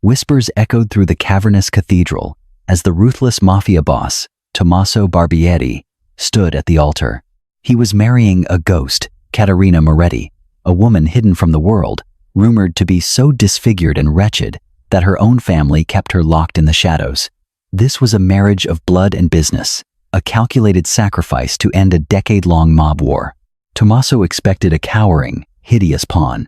Whispers echoed through the cavernous cathedral as the ruthless Mafia boss, Tommaso Barbieri, stood at the altar. He was marrying a ghost, Caterina Moretti, a woman hidden from the world, rumored to be so disfigured and wretched that her own family kept her locked in the shadows. This was a marriage of blood and business, a calculated sacrifice to end a decade-long mob war. Tommaso expected a cowering, hideous pawn,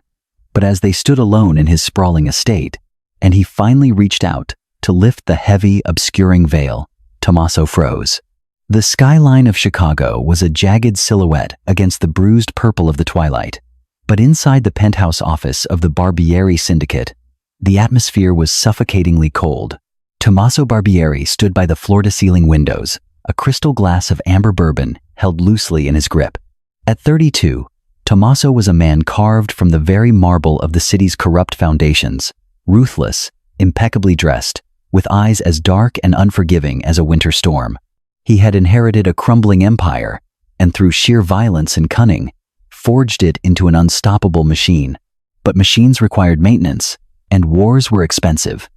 but as they stood alone in his sprawling estate, and he finally reached out to lift the heavy, obscuring veil, Tommaso froze. The skyline of Chicago was a jagged silhouette against the bruised purple of the twilight, but inside the penthouse office of the Barbieri syndicate, the atmosphere was suffocatingly cold. Tommaso Barbieri stood by the floor-to-ceiling windows, a crystal glass of amber bourbon held loosely in his grip. At 32, Tommaso was a man carved from the very marble of the city's corrupt foundations, ruthless, impeccably dressed, with eyes as dark and unforgiving as a winter storm. He had inherited a crumbling empire, and through sheer violence and cunning, forged it into an unstoppable machine. But machines required maintenance, and wars were expensive.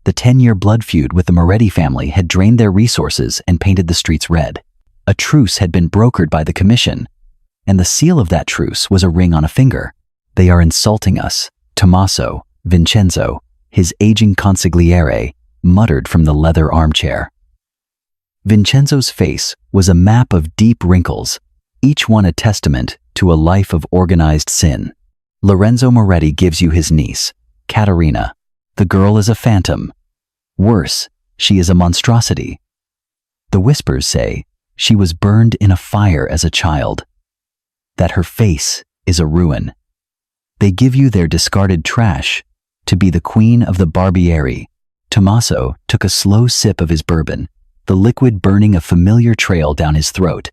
The 10-year blood feud with the Moretti family had drained their resources and painted the streets red. A truce had been brokered by the commission, and the seal of that truce was a ring on a finger. "They are insulting us," Tommaso, Vincenzo, his aging consigliere, muttered from the leather armchair. Vincenzo's face was a map of deep wrinkles, each one a testament to a life of organized sin. "Lorenzo Moretti gives you his niece, Caterina. The girl is a phantom. Worse, she is a monstrosity. The whispers say she was burned in a fire as a child, that her face is a ruin. They give you their discarded trash to be the queen of the Barbieri." Tommaso took a slow sip of his bourbon, the liquid burning a familiar trail down his throat.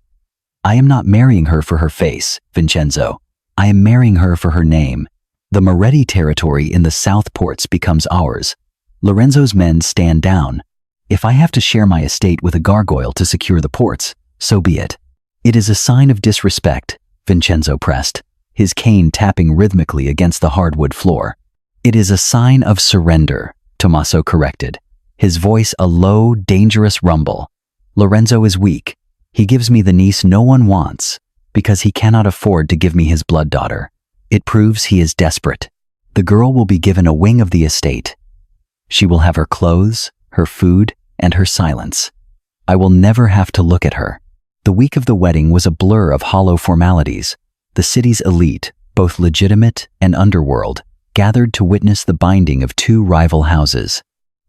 "I am not marrying her for her face, Vincenzo. I am marrying her for her name. The Moretti territory in the South Ports becomes ours. Lorenzo's men stand down. If I have to share my estate with a gargoyle to secure the ports, so be it." "It is a sign of disrespect," Vincenzo pressed, his cane tapping rhythmically against the hardwood floor. "It is a sign of surrender," Tommaso corrected, his voice a low, dangerous rumble. "Lorenzo is weak. He gives me the niece no one wants, because he cannot afford to give me his blood daughter. It proves he is desperate. The girl will be given a wing of the estate. She will have her clothes, her food, and her silence. I will never have to look at her." The week of the wedding was a blur of hollow formalities. The city's elite, both legitimate and underworld, gathered to witness the binding of two rival houses.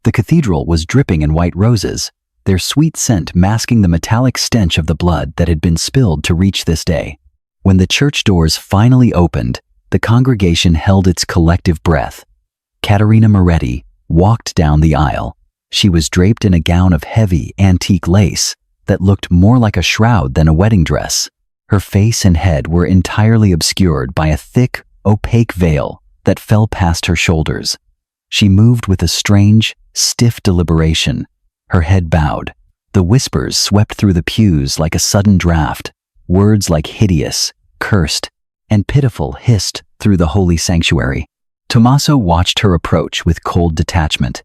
The cathedral was dripping in white roses, their sweet scent masking the metallic stench of the blood that had been spilled to reach this day. When the church doors finally opened, the congregation held its collective breath. Caterina Moretti walked down the aisle. She was draped in a gown of heavy, antique lace that looked more like a shroud than a wedding dress. Her face and head were entirely obscured by a thick, opaque veil that fell past her shoulders. She moved with a strange, stiff deliberation, her head bowed. The whispers swept through the pews like a sudden draft. Words like hideous, cursed, and pitiful hissed through the holy sanctuary. Tommaso watched her approach with cold detachment.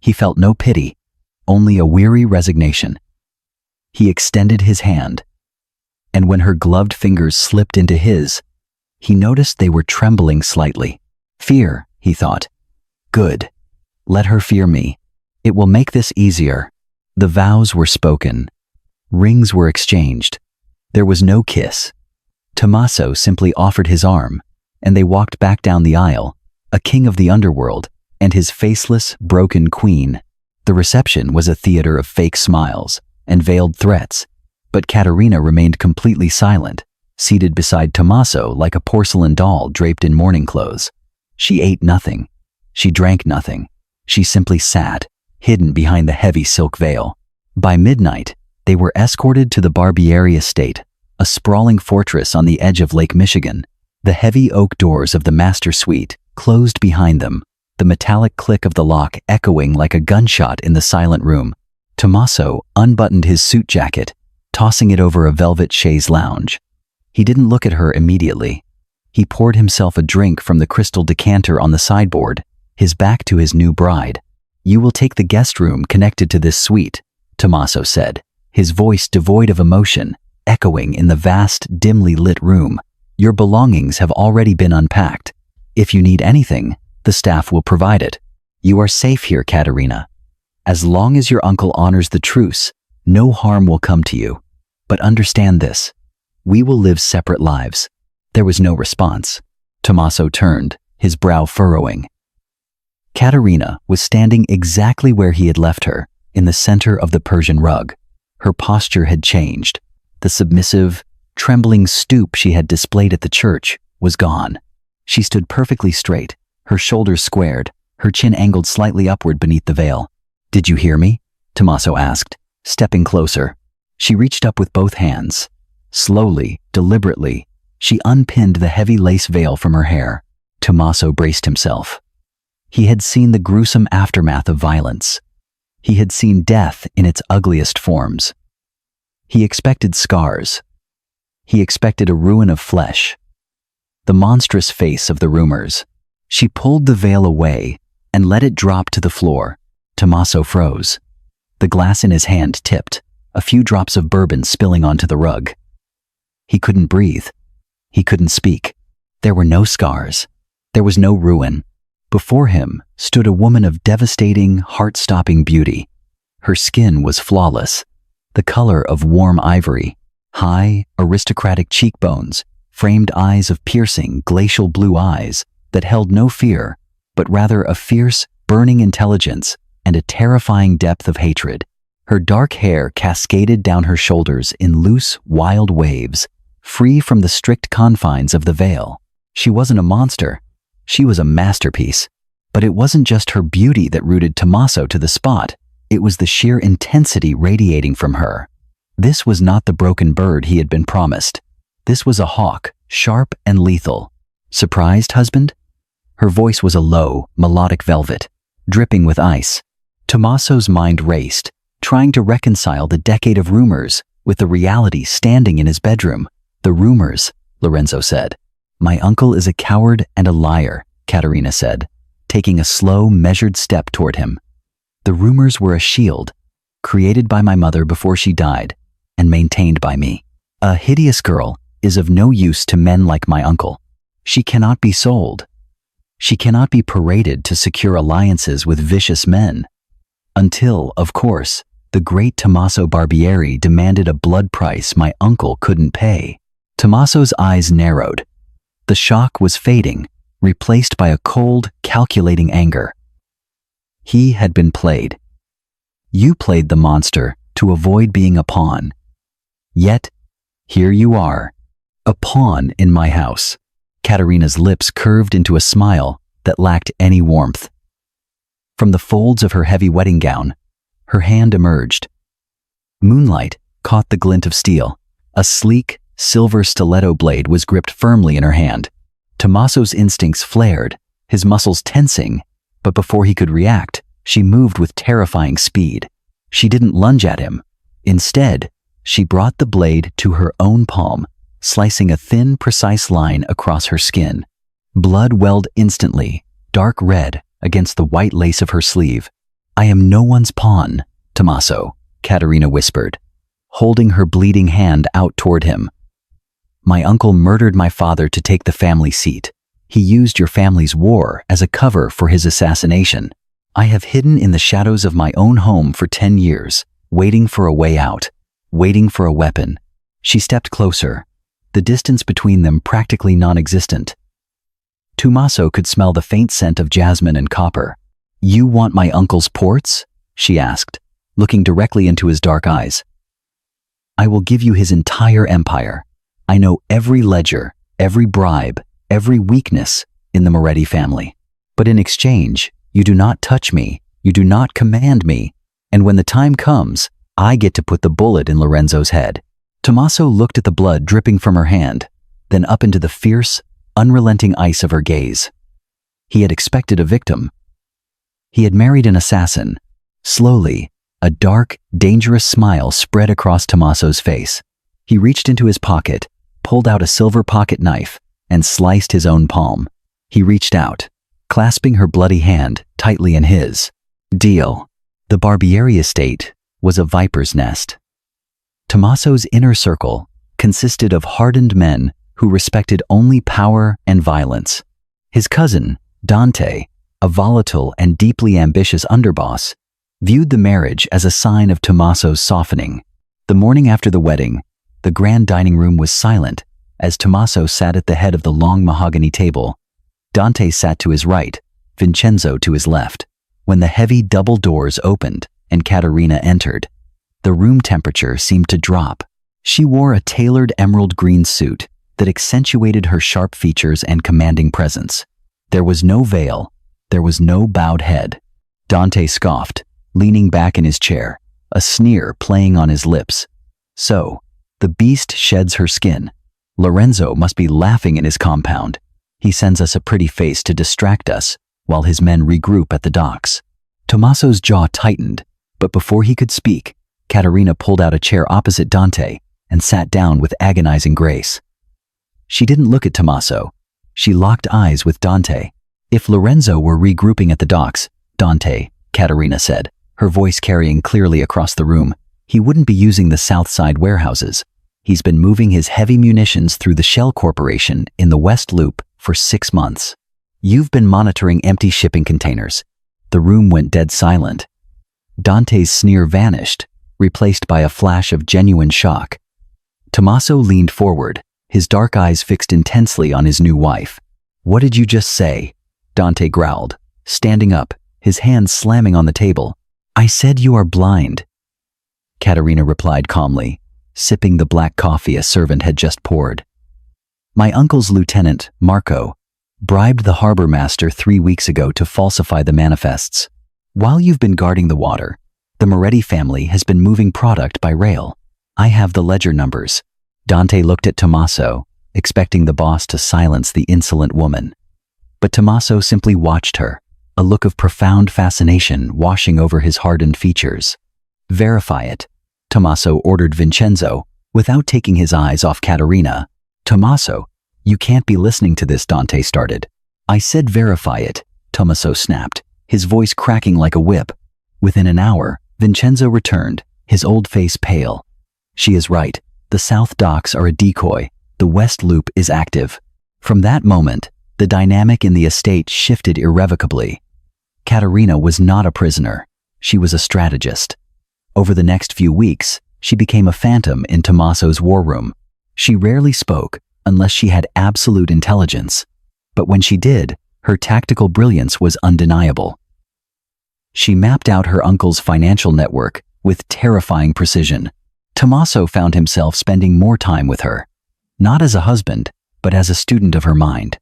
He felt no pity, only a weary resignation. He extended his hand, and when her gloved fingers slipped into his, he noticed they were trembling slightly. Fear, he thought. Good. Let her fear me. It will make this easier. The vows were spoken. Rings were exchanged. There was no kiss. Tommaso simply offered his arm, and they walked back down the aisle, a king of the underworld and his faceless, broken queen. The reception was a theater of fake smiles and veiled threats, but Caterina remained completely silent, seated beside Tommaso like a porcelain doll draped in mourning clothes. She ate nothing. She drank nothing. She simply sat, hidden behind the heavy silk veil. By midnight, they were escorted to the Barbieri estate, a sprawling fortress on the edge of Lake Michigan. The heavy oak doors of the master suite closed behind them, the metallic click of the lock echoing like a gunshot in the silent room. Tommaso unbuttoned his suit jacket, tossing it over a velvet chaise lounge. He didn't look at her immediately. He poured himself a drink from the crystal decanter on the sideboard, his back to his new bride. "You will take the guest room connected to this suite," Tommaso said, his voice devoid of emotion, echoing in the vast, dimly lit room. "Your belongings have already been unpacked. If you need anything, the staff will provide it. You are safe here, Caterina. As long as your uncle honors the truce, no harm will come to you. But understand this. We will live separate lives." There was no response. Tommaso turned, his brow furrowing. Caterina was standing exactly where he had left her, in the center of the Persian rug. Her posture had changed. The submissive, trembling stoop she had displayed at the church was gone. She stood perfectly straight, her shoulders squared, her chin angled slightly upward beneath the veil. "Did you hear me?" Tommaso asked, stepping closer. She reached up with both hands. Slowly, deliberately, she unpinned the heavy lace veil from her hair. Tommaso braced himself. He had seen the gruesome aftermath of violence. He had seen death in its ugliest forms. He expected scars. He expected a ruin of flesh. The monstrous face of the rumors. She pulled the veil away and let it drop to the floor. Tommaso froze. The glass in his hand tipped, a few drops of bourbon spilling onto the rug. He couldn't breathe. He couldn't speak. There were no scars. There was no ruin. Before him stood a woman of devastating, heart-stopping beauty. Her skin was flawless, the color of warm ivory, high, aristocratic cheekbones, framed eyes of piercing, glacial blue eyes that held no fear, but rather a fierce, burning intelligence and a terrifying depth of hatred. Her dark hair cascaded down her shoulders in loose, wild waves, free from the strict confines of the veil. She wasn't a monster. She was a masterpiece. But it wasn't just her beauty that rooted Tommaso to the spot. It was the sheer intensity radiating from her. This was not the broken bird he had been promised. This was a hawk, sharp and lethal. "Surprised, husband?" Her voice was a low, melodic velvet, dripping with ice. Tommaso's mind raced, trying to reconcile the decade of rumors with the reality standing in his bedroom. "The rumors," Lorenzo said. "My uncle is a coward and a liar," Caterina said, taking a slow, measured step toward him. "The rumors were a shield, created by my mother before she died, and maintained by me. A hideous girl is of no use to men like my uncle. She cannot be sold. She cannot be paraded to secure alliances with vicious men. Until, of course, the great Tommaso Barbieri demanded a blood price my uncle couldn't pay." Tommaso's eyes narrowed. The shock was fading, replaced by a cold, calculating anger. He had been played. You played the monster to avoid being a pawn. Yet, here you are, a pawn in my house. Caterina's lips curved into a smile that lacked any warmth. From the folds of her heavy wedding gown, her hand emerged. Moonlight caught the glint of steel. A sleek, silver stiletto blade was gripped firmly in her hand. Tommaso's instincts flared, his muscles tensing, but before he could react, she moved with terrifying speed. She didn't lunge at him. Instead, she brought the blade to her own palm, slicing a thin, precise line across her skin. Blood welled instantly, dark red against the white lace of her sleeve. "I am no one's pawn, Tommaso," Caterina whispered, holding her bleeding hand out toward him. "My uncle murdered my father to take the family seat. He used your family's war as a cover for his assassination. I have hidden in the shadows of my own home for 10 years, waiting for a way out, waiting for a weapon." She stepped closer, the distance between them practically non-existent. Tommaso could smell the faint scent of jasmine and copper. "You want my uncle's ports?" she asked, looking directly into his dark eyes. "I will give you his entire empire. I know every ledger, every bribe, every weakness in the Moretti family. But in exchange, you do not touch me, you do not command me, and when the time comes, I get to put the bullet in Lorenzo's head." Tommaso looked at the blood dripping from her hand, then up into the fierce, unrelenting ice of her gaze. He had expected a victim. He had married an assassin. Slowly, a dark, dangerous smile spread across Tommaso's face. He reached into his pocket, pulled out a silver pocket knife, and sliced his own palm. He reached out, clasping her bloody hand tightly in his. Deal. The Barbieri estate was a viper's nest. Tommaso's inner circle consisted of hardened men who respected only power and violence. His cousin, Dante, a volatile and deeply ambitious underboss, viewed the marriage as a sign of Tommaso's softening. The morning after the wedding, the grand dining room was silent as Tommaso sat at the head of the long mahogany table. Dante sat to his right, Vincenzo to his left. When the heavy double doors opened and Caterina entered, the room temperature seemed to drop. She wore a tailored emerald green suit that accentuated her sharp features and commanding presence. There was no veil, there was no bowed head. Dante scoffed, leaning back in his chair, a sneer playing on his lips. So, the beast sheds her skin. Lorenzo must be laughing in his compound. He sends us a pretty face to distract us while his men regroup at the docks. Tommaso's jaw tightened, but before he could speak, Caterina pulled out a chair opposite Dante and sat down with agonizing grace. She didn't look at Tommaso. She locked eyes with Dante. If Lorenzo were regrouping at the docks, Dante, Caterina said, her voice carrying clearly across the room, he wouldn't be using the South Side warehouses. He's been moving his heavy munitions through the Shell Corporation in the West Loop for 6 months. You've been monitoring empty shipping containers. The room went dead silent. Dante's sneer vanished, replaced by a flash of genuine shock. Tommaso leaned forward, his dark eyes fixed intensely on his new wife. What did you just say? Dante growled, standing up, his hands slamming on the table. I said you are blind. Caterina replied calmly, sipping the black coffee a servant had just poured. My uncle's lieutenant, Marco, bribed the harbor master 3 weeks ago to falsify the manifests. While you've been guarding the water, the Moretti family has been moving product by rail. I have the ledger numbers. Dante looked at Tommaso, expecting the boss to silence the insolent woman. But Tommaso simply watched her, a look of profound fascination washing over his hardened features. Verify it, Tommaso ordered Vincenzo, without taking his eyes off Caterina. Tommaso, you can't be listening to this, Dante started. I said verify it, Tommaso snapped, his voice cracking like a whip. Within an hour, Vincenzo returned, his old face pale. She is right. The South Docks are a decoy. The West Loop is active. From that moment, the dynamic in the estate shifted irrevocably. Caterina was not a prisoner. She was a strategist. Over the next few weeks, she became a phantom in Tommaso's war room. She rarely spoke unless she had absolute intelligence. But when she did, her tactical brilliance was undeniable. She mapped out her uncle's financial network with terrifying precision. Tommaso found himself spending more time with her, not as a husband, but as a student of her mind.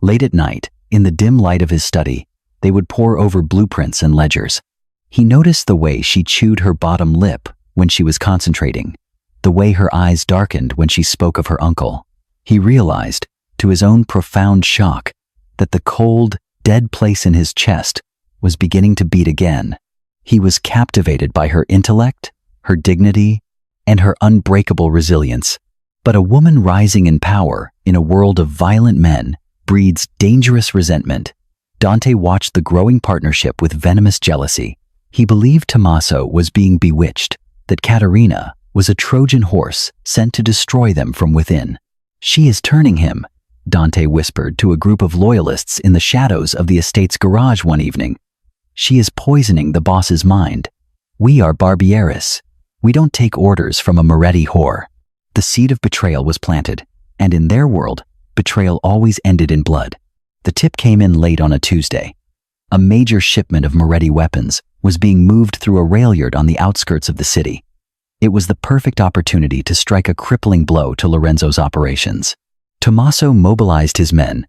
Late at night, in the dim light of his study, they would pore over blueprints and ledgers. He noticed the way she chewed her bottom lip when she was concentrating, the way her eyes darkened when she spoke of her uncle. He realized, to his own profound shock, that the cold, dead place in his chest was beginning to beat again. He was captivated by her intellect, her dignity, and her unbreakable resilience. But a woman rising in power in a world of violent men breeds dangerous resentment. Dante watched the growing partnership with venomous jealousy. He believed Tommaso was being bewitched, that Caterina was a Trojan horse sent to destroy them from within. She is turning him, Dante whispered to a group of loyalists in the shadows of the estate's garage one evening. She is poisoning the boss's mind. We are Barbieris. We don't take orders from a Moretti whore. The seed of betrayal was planted, and in their world, betrayal always ended in blood. The tip came in late on a Tuesday. A major shipment of Moretti weapons was being moved through a rail yard on the outskirts of the city. It was the perfect opportunity to strike a crippling blow to Lorenzo's operations. Tommaso mobilized his men.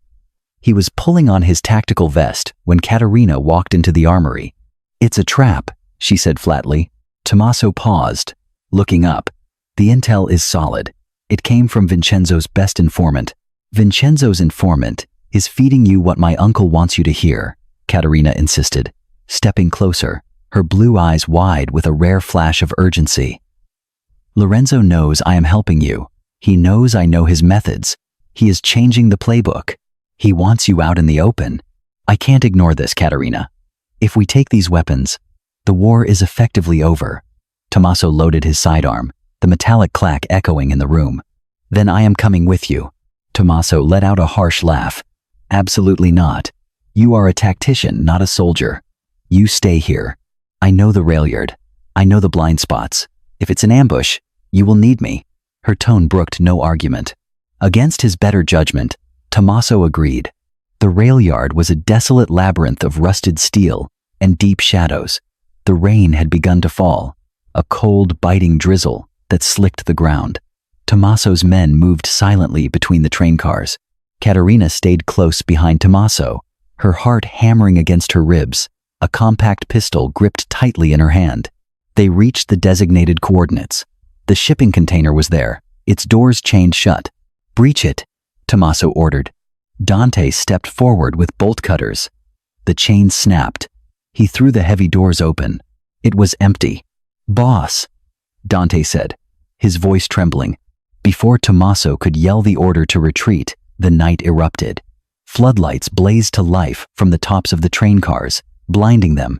He was pulling on his tactical vest when Caterina walked into the armory. It's a trap, she said flatly. Tommaso paused, looking up. The intel is solid. It came from Vincenzo's best informant. Vincenzo's informant is feeding you what my uncle wants you to hear, Caterina insisted, stepping closer, her blue eyes wide with a rare flash of urgency. Lorenzo knows I am helping you. He knows I know his methods. He is changing the playbook. He wants you out in the open. I can't ignore this, Caterina. If we take these weapons, the war is effectively over. Tommaso loaded his sidearm, the metallic clack echoing in the room. Then I am coming with you. Tommaso let out a harsh laugh. Absolutely not. You are a tactician, not a soldier. You stay here. I know the railyard. I know the blind spots. If it's an ambush, you will need me. Her tone brooked no argument. Against his better judgment, Tommaso agreed. The railyard was a desolate labyrinth of rusted steel and deep shadows. The rain had begun to fall, a cold, biting drizzle that slicked the ground. Tommaso's men moved silently between the train cars. Caterina stayed close behind Tommaso, her heart hammering against her ribs, a compact pistol gripped tightly in her hand. They reached the designated coordinates. The shipping container was there, its doors chained shut. Breach it, Tommaso ordered. Dante stepped forward with bolt cutters. The chain snapped. He threw the heavy doors open. It was empty. Boss, Dante said, his voice trembling. Before Tommaso could yell the order to retreat, the night erupted. Floodlights blazed to life from the tops of the train cars, blinding them.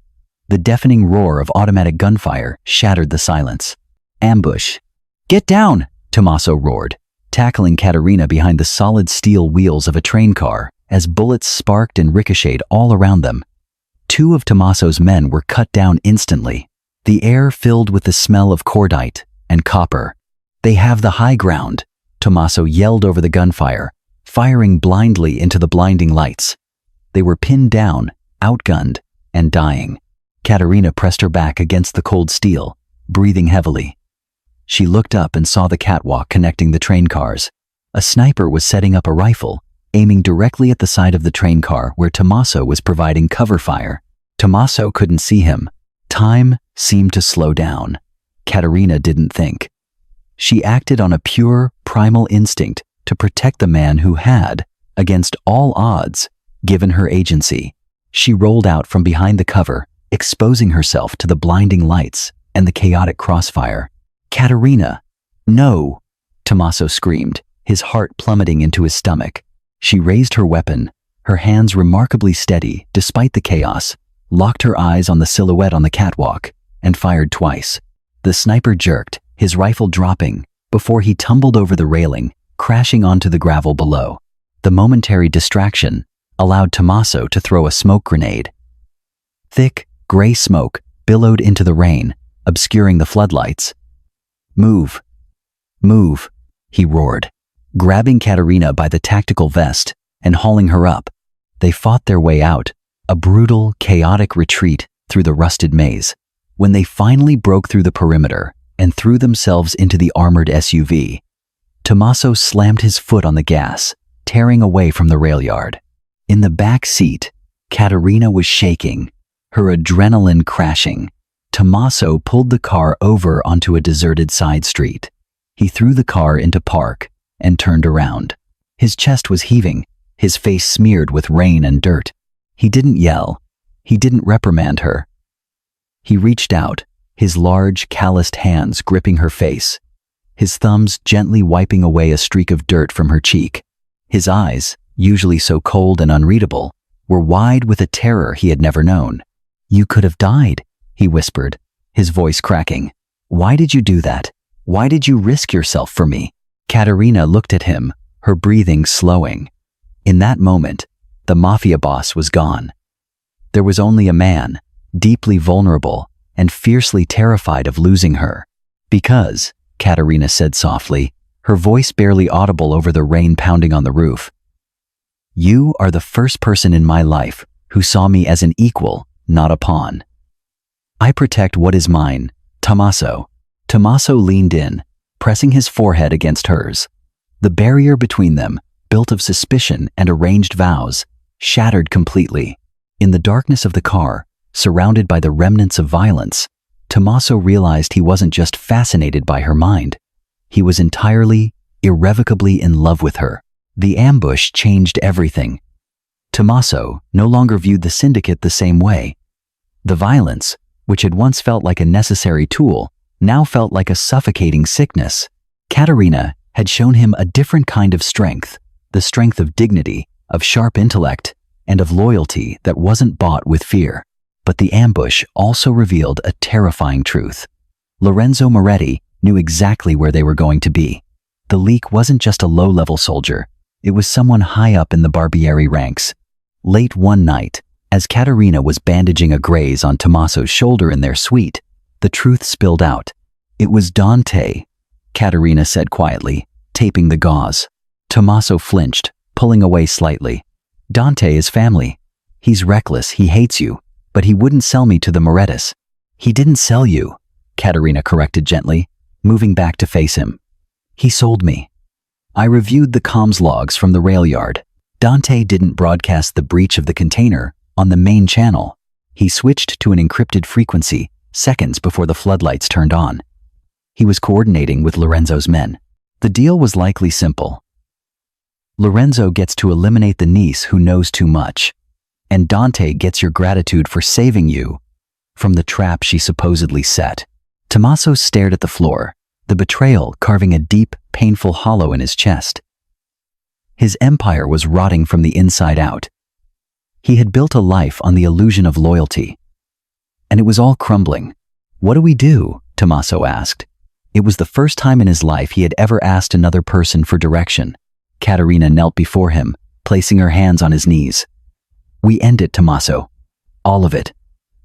The deafening roar of automatic gunfire shattered the silence. Ambush. Get down, Tommaso roared, tackling Caterina behind the solid steel wheels of a train car as bullets sparked and ricocheted all around them. Two of Tommaso's men were cut down instantly, the air filled with the smell of cordite and copper. They have the high ground, Tommaso yelled over the gunfire, firing blindly into the blinding lights. They were pinned down, outgunned, and dying. Caterina pressed her back against the cold steel, breathing heavily. She looked up and saw the catwalk connecting the train cars. A sniper was setting up a rifle, aiming directly at the side of the train car where Tommaso was providing cover fire. Tommaso couldn't see him. Time seemed to slow down. Caterina didn't think. She acted on a pure, primal instinct to protect the man who had, against all odds, given her agency. She rolled out from behind the cover, exposing herself to the blinding lights and the chaotic crossfire. Caterina! No! Tommaso screamed, his heart plummeting into his stomach. She raised her weapon, her hands remarkably steady despite the chaos, locked her eyes on the silhouette on the catwalk, and fired twice. The sniper jerked, his rifle dropping, before he tumbled over the railing, crashing onto the gravel below. The momentary distraction allowed Tommaso to throw a smoke grenade. Thick, gray smoke billowed into the rain, obscuring the floodlights. Move! Move! He roared, grabbing Caterina by the tactical vest and hauling her up. They fought their way out, a brutal, chaotic retreat through the rusted maze. When they finally broke through the perimeter and threw themselves into the armored SUV, Tommaso slammed his foot on the gas, tearing away from the rail yard. In the back seat, Caterina was shaking, her adrenaline crashing. Tommaso pulled the car over onto a deserted side street. He threw the car into park and turned around. His chest was heaving, his face smeared with rain and dirt. He didn't yell. He didn't reprimand her. He reached out, his large, calloused hands gripping her face, his thumbs gently wiping away a streak of dirt from her cheek. His eyes, usually so cold and unreadable, were wide with a terror he had never known. "You could have died," he whispered, his voice cracking. "Why did you do that? Why did you risk yourself for me?" Caterina looked at him, her breathing slowing. In that moment, the Mafia boss was gone. There was only a man, deeply vulnerable and fiercely terrified of losing her. "Because," Caterina said softly, her voice barely audible over the rain pounding on the roof, "you are the first person in my life who saw me as an equal, not a pawn. I protect what is mine, Tommaso." Tommaso leaned in, pressing his forehead against hers. The barrier between them, built of suspicion and arranged vows, shattered completely. In the darkness of the car, surrounded by the remnants of violence, Tommaso realized he wasn't just fascinated by her mind. He was entirely, irrevocably in love with her. The ambush changed everything. Tommaso no longer viewed the syndicate the same way. The violence, which had once felt like a necessary tool, now felt like a suffocating sickness. Caterina had shown him a different kind of strength, the strength of dignity, of sharp intellect, and of loyalty that wasn't bought with fear. But the ambush also revealed a terrifying truth. Lorenzo Moretti knew exactly where they were going to be. The leak wasn't just a low-level soldier. It was someone high up in the Barbieri ranks. Late one night, as Caterina was bandaging a graze on Tommaso's shoulder in their suite, the truth spilled out. It was Dante, Caterina said quietly, taping the gauze. Tommaso flinched, pulling away slightly. Dante is family. He's reckless, he hates you, but he wouldn't sell me to the Morettis. He didn't sell you, Caterina corrected gently, moving back to face him. He sold me. I reviewed the comms logs from the rail yard. Dante didn't broadcast the breach of the container on the main channel. He switched to an encrypted frequency seconds before the floodlights turned on. He was coordinating with Lorenzo's men. The deal was likely simple. Lorenzo gets to eliminate the niece who knows too much, and Dante gets your gratitude for saving you from the trap she supposedly set. Tommaso stared at the floor, the betrayal carving a deep, painful hollow in his chest. His empire was rotting from the inside out. He had built a life on the illusion of loyalty, and it was all crumbling. What do we do? Tommaso asked. It was the first time in his life he had ever asked another person for direction. Caterina knelt before him, placing her hands on his knees. We end it, Tommaso. All of it.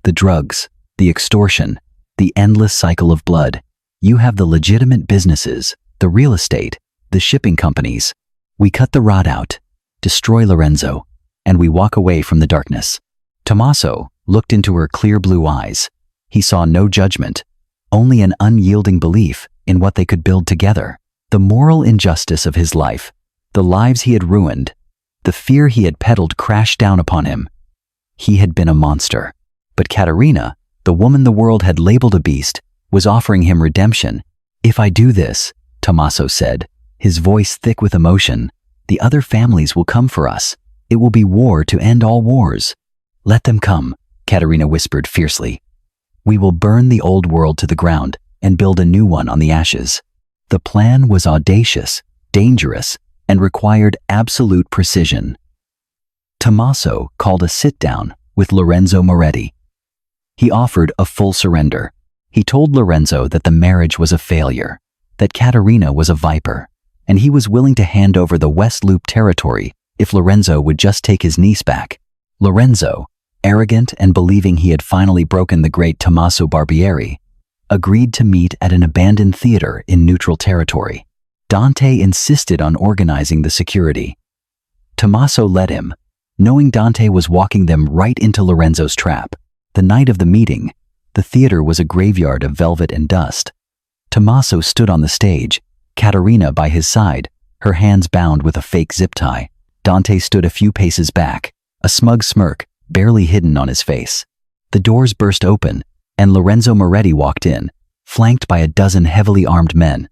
The drugs, the extortion, the endless cycle of blood. You have the legitimate businesses, the real estate, the shipping companies. We cut the rot out, destroy Lorenzo, and we walk away from the darkness. Tommaso looked into her clear blue eyes. He saw no judgment, only an unyielding belief in what they could build together. The moral injustice of his life, the lives he had ruined, the fear he had peddled crashed down upon him. He had been a monster. But Caterina, the woman the world had labeled a beast, was offering him redemption. If I do this, Tommaso said, his voice thick with emotion, the other families will come for us. It will be war to end all wars. Let them come, Caterina whispered fiercely. We will burn the old world to the ground and build a new one on the ashes. The plan was audacious, dangerous, and required absolute precision. Tommaso called a sit-down with Lorenzo Moretti. He offered a full surrender. He told Lorenzo that the marriage was a failure, that Caterina was a viper, and he was willing to hand over the West Loop territory if Lorenzo would just take his niece back. Lorenzo, arrogant and believing he had finally broken the great Tommaso Barbieri, agreed to meet at an abandoned theater in neutral territory. Dante insisted on organizing the security. Tommaso led him, knowing Dante was walking them right into Lorenzo's trap. The night of the meeting, the theater was a graveyard of velvet and dust. Tommaso stood on the stage, Caterina by his side, her hands bound with a fake zip tie. Dante stood a few paces back, a smug smirk barely hidden on his face. The doors burst open, and Lorenzo Moretti walked in, flanked by a dozen heavily armed men.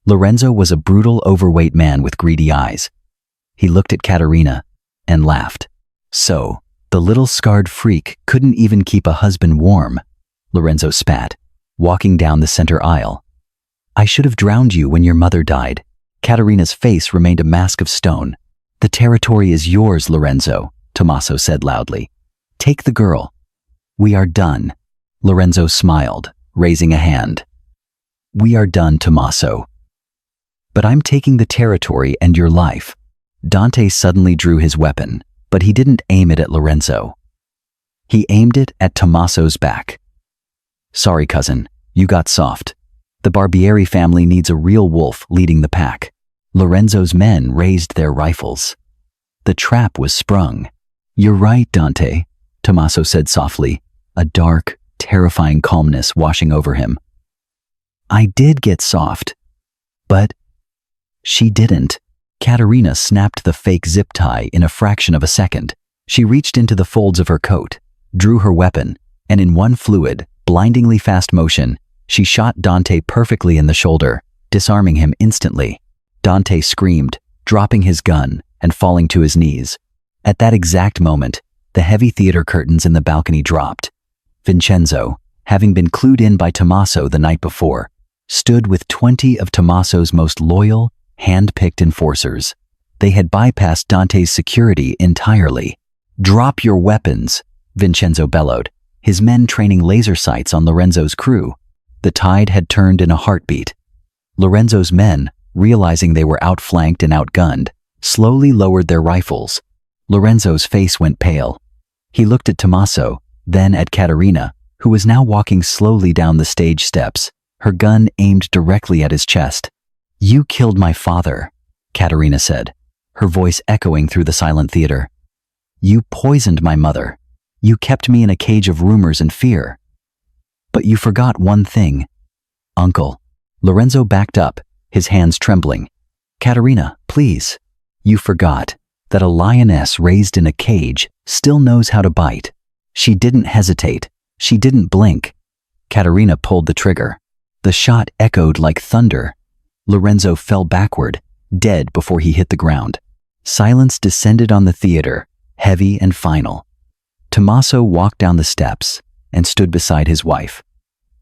Lorenzo was a brutal, overweight man with greedy eyes. He looked at Caterina and laughed. So, the little scarred freak couldn't even keep a husband warm, Lorenzo spat, walking down the center aisle. I should have drowned you when your mother died. Caterina's face remained a mask of stone. The territory is yours, Lorenzo, Tommaso said loudly. Take the girl. We are done. Lorenzo smiled, raising a hand. We are done, Tommaso. But I'm taking the territory and your life. Dante suddenly drew his weapon, but he didn't aim it at Lorenzo. He aimed it at Tommaso's back. Sorry, cousin, you got soft. The Barbieri family needs a real wolf leading the pack. Lorenzo's men raised their rifles. The trap was sprung. You're right, Dante, Tommaso said softly, a dark, terrifying calmness washing over him. I did get soft, but she didn't. Caterina snapped the fake zip tie in a fraction of a second. She reached into the folds of her coat, drew her weapon, and in one fluid, blindingly fast motion, she shot Dante perfectly in the shoulder, disarming him instantly. Dante screamed, dropping his gun and falling to his knees. At that exact moment, the heavy theater curtains in the balcony dropped. Vincenzo, having been clued in by Tommaso the night before, stood with 20 of Tommaso's most loyal, hand-picked enforcers. They had bypassed Dante's security entirely. "Drop your weapons," Vincenzo bellowed, his men training laser sights on Lorenzo's crew. The tide had turned in a heartbeat. Lorenzo's men, realizing they were outflanked and outgunned, slowly lowered their rifles. Lorenzo's face went pale. He looked at Tommaso, then at Caterina, who was now walking slowly down the stage steps, her gun aimed directly at his chest. "You killed my father," Caterina said, her voice echoing through the silent theater. "You poisoned my mother. You kept me in a cage of rumors and fear. But you forgot one thing, Uncle." Lorenzo backed up, his hands trembling. "Caterina, please. You forgot that a lioness raised in a cage still knows how to bite." She didn't hesitate. She didn't blink. Caterina pulled the trigger. The shot echoed like thunder. Lorenzo fell backward, dead before he hit the ground. Silence descended on the theater, heavy and final. Tommaso walked down the steps and stood beside his wife.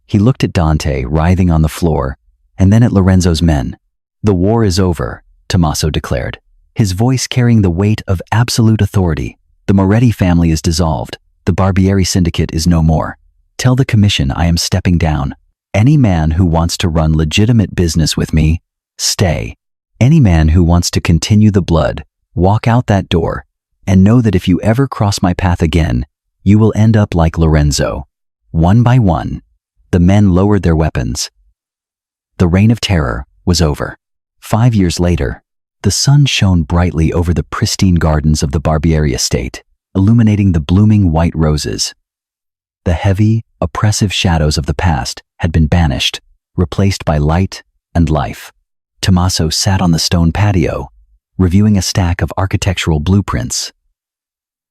He looked at Dante writhing on the floor, and then at Lorenzo's men. "The war is over," Tommaso declared, his voice carrying the weight of absolute authority. "The Moretti family is dissolved. The Barbieri syndicate is no more. Tell the commission I am stepping down. Any man who wants to run legitimate business with me, stay. Any man who wants to continue the blood, walk out that door, and know that if you ever cross my path again, you will end up like Lorenzo." One by one, the men lowered their weapons. The reign of terror was over. 5 years later, the sun shone brightly over the pristine gardens of the Barbieri estate, illuminating the blooming white roses. The heavy, oppressive shadows of the past had been banished, replaced by light and life. Tommaso sat on the stone patio, reviewing a stack of architectural blueprints.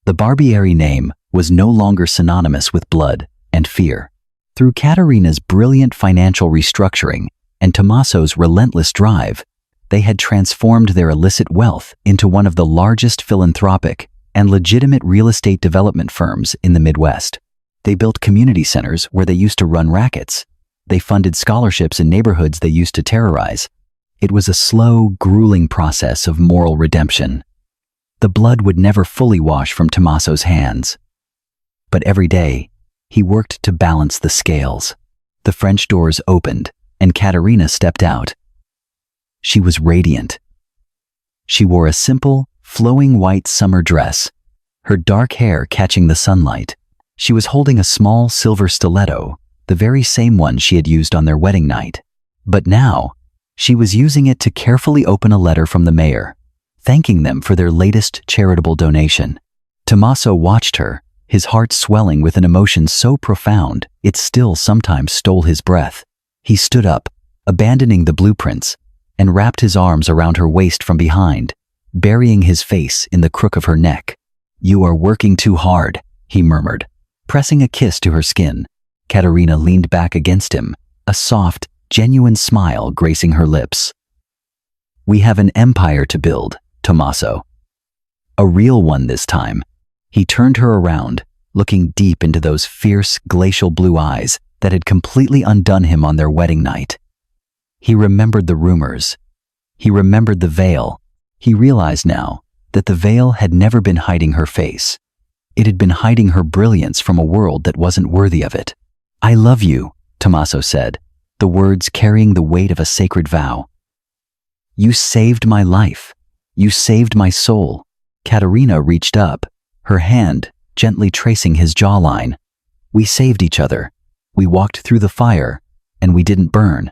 The Barbieri name was no longer synonymous with blood and fear. Through Caterina's brilliant financial restructuring and Tommaso's relentless drive, they had transformed their illicit wealth into one of the largest philanthropic and legitimate real estate development firms in the Midwest. They built community centers where they used to run rackets. They funded scholarships in neighborhoods they used to terrorize. It was a slow, grueling process of moral redemption. The blood would never fully wash from Tommaso's hands. But every day, he worked to balance the scales. The French doors opened, and Caterina stepped out. She was radiant. She wore a simple, flowing white summer dress, her dark hair catching the sunlight. She was holding a small silver stiletto, the very same one she had used on their wedding night. But now, she was using it to carefully open a letter from the mayor, thanking them for their latest charitable donation. Tommaso watched her, his heart swelling with an emotion so profound it still sometimes stole his breath. He stood up, abandoning the blueprints, and wrapped his arms around her waist from behind, burying his face in the crook of her neck. "You are working too hard," he murmured, pressing a kiss to her skin. Caterina leaned back against him, a soft, genuine smile gracing her lips. "We have an empire to build, Tommaso. A real one this time." He turned her around, looking deep into those fierce, glacial blue eyes that had completely undone him on their wedding night. He remembered the rumors. He remembered the veil. He realized now that the veil had never been hiding her face. It had been hiding her brilliance from a world that wasn't worthy of it. "I love you," Tommaso said, the words carrying the weight of a sacred vow. "You saved my life. You saved my soul." Caterina reached up, her hand gently tracing his jawline. "We saved each other. We walked through the fire, and we didn't burn.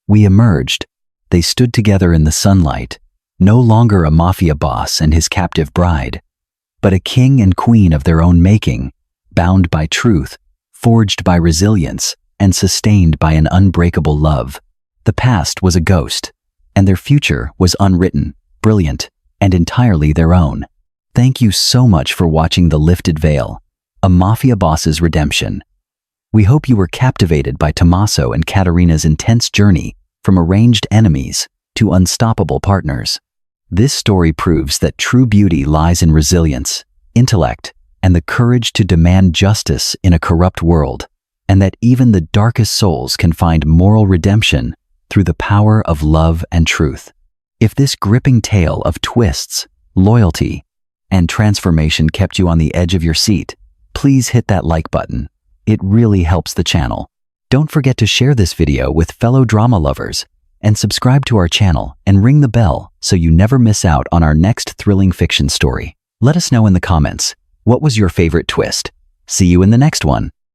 We emerged." They stood together in the sunlight, no longer a mafia boss and his captive bride, but a king and queen of their own making, bound by truth, forged by resilience, and sustained by an unbreakable love. The past was a ghost, and their future was unwritten, brilliant, and entirely their own. Thank you so much for watching The Lifted Veil, a mafia boss's redemption. We hope you were captivated by Tommaso and Caterina's intense journey from arranged enemies to unstoppable partners. This story proves that true beauty lies in resilience, intellect, and the courage to demand justice in a corrupt world, and that even the darkest souls can find moral redemption through the power of love and truth. If this gripping tale of twists, loyalty, and transformation kept you on the edge of your seat, please hit that like button. It really helps the channel. Don't forget to share this video with fellow drama lovers and subscribe to our channel and ring the bell so you never miss out on our next thrilling fiction story. Let us know in the comments, what was your favorite twist? See you in the next one.